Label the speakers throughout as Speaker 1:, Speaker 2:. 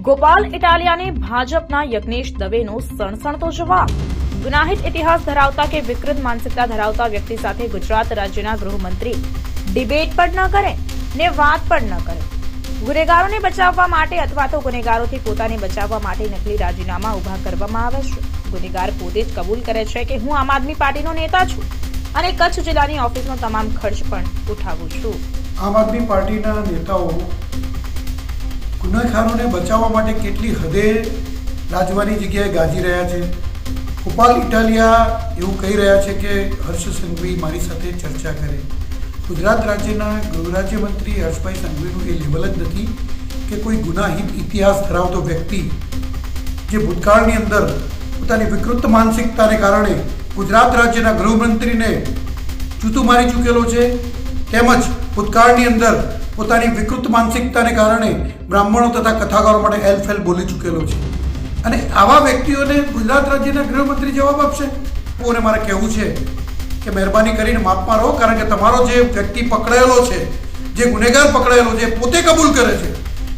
Speaker 1: ગોપાલ ઇટાલિયાને ભાજપના યજ્ઞેશ દવેનો સણસણતો જવાબ। ગુનાહિત ઇતિહાસ ધરાવતા કે વિકૃત માનસિકતા ધરાવતા વ્યક્તિ સાથે ગુજરાત રાજ્યના ગૃહમંત્રી ડિબેટ પણ ન કરે ને વાત પણ ન કરે। ગુનેગારોને બચાવવા માટે અથવા તો ગુનેગારોથી પોતાને બચાવવા માટે નકલી રાજીનામા ઉભા કરવામાં આવે છે। ગુનેગાર પોતે જ કબૂલ કરે છે કે હું આમ આદમી પાર્ટીનો નેતા છું અને કચ્છ જિલ્લાની ઓફિસનો તમામ ખર્ચ પણ ઉઠાવું છું।
Speaker 2: આમ આદમી પાર્ટીના નેતાઓ ગુનેગારોને બચાવવા માટે કેટલી હદે લાજવાની જગ્યાએ ગાજી રહ્યા છે। ગોપાલ ઇટાલિયા એવું કહી રહ્યા છે કે હર્ષ સંઘવી મારી સાથે ચર્ચા કરે। ગુજરાત રાજ્યના ગૃહ રાજ્યમંત્રી હર્ષભાઈ સંઘવીનું એ લેવલ જ નથી કે કોઈ ગુનાહિત ઇતિહાસ ધરાવતો વ્યક્તિ જે ભૂતકાળની અંદર પોતાની વિકૃત માનસિકતાને કારણે ગુજરાત રાજ્યના ગૃહમંત્રીને જૂતું મારી ચૂકેલો છે, તેમજ ભૂતકાળની અંદર પોતાની વિકૃત માનસિકતાને કારણે બ્રાહ્મણો તથા કથાકારો માટે એલફેલ બોલી ચૂકેલો છે અને આવા વ્યક્તિઓને ગુજરાત રાજ્યના ગૃહમંત્રી જવાબ આપશે? અને મારે કહેવું છે કે મહેરબાની કરીને માફમાં રહો, કારણ કે તમારો જે વ્યક્તિ પકડાયેલો છે, જે ગુનેગાર પકડાયેલો છે, પોતે કબૂલ કરે છે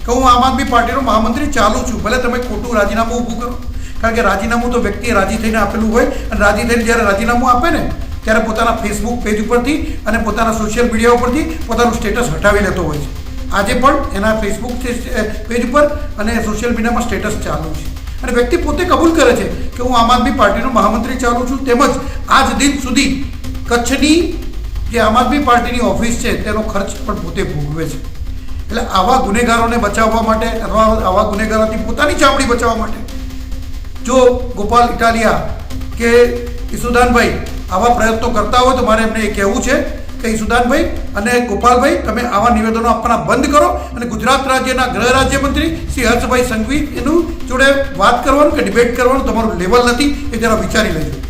Speaker 2: કે હું આમ આદમી પાર્ટીનો મહામંત્રી ચાલુ છું। ભલે તમે ખોટું રાજીનામું ઊભું કરો, કારણ કે રાજીનામું તો વ્યક્તિએ રાજી થઈને આપેલું હોય અને રાજી થઈને જ્યારે રાજીનામું આપે ને ત્યારે પોતાના ફેસબુક પેજ ઉપરથી અને પોતાના સોશિયલ મીડિયા ઉપરથી પોતાનું સ્ટેટસ હટાવી લેતો હોય છે। આજે પણ એના ફેસબુક પેજ ઉપર અને સોશિયલ મીડિયામાં સ્ટેટસ ચાલુ છે અને વ્યક્તિ પોતે કબૂલ કરે છે કે હું આમ આદમી પાર્ટીનો મહામંત્રી ચાલુ છું, તેમજ આજ દિન સુધી કચ્છની જે આમ આદમી પાર્ટીની ઓફિસ છે તેનો ખર્ચ પણ પોતે ભોગવે છે। એટલે આવા ગુનેગારોને બચાવવા માટે અથવા આવા ગુનેગારોથી પોતાની ચામડી બચાવવા માટે જો ગોપાલ ઇટાલિયા કે ઈસુદાનભાઈ આવા પ્રયત્નો કરતા હોય તો મારે એમને એ કહેવું છે કે ઈસુદાનભાઈ અને ગોપાલભાઈ તમે આવા નિવેદનો આપવાના બંધ કરો અને ગુજરાત રાજ્યના ગૃહ રાજ્યમંત્રી શ્રી હર્ષભાઈ સંઘવી એનું જોડે વાત કરવાનું કે ડિબેટ કરવાનું તમારું લેવલ નથી એ જરા વિચારી લેજો।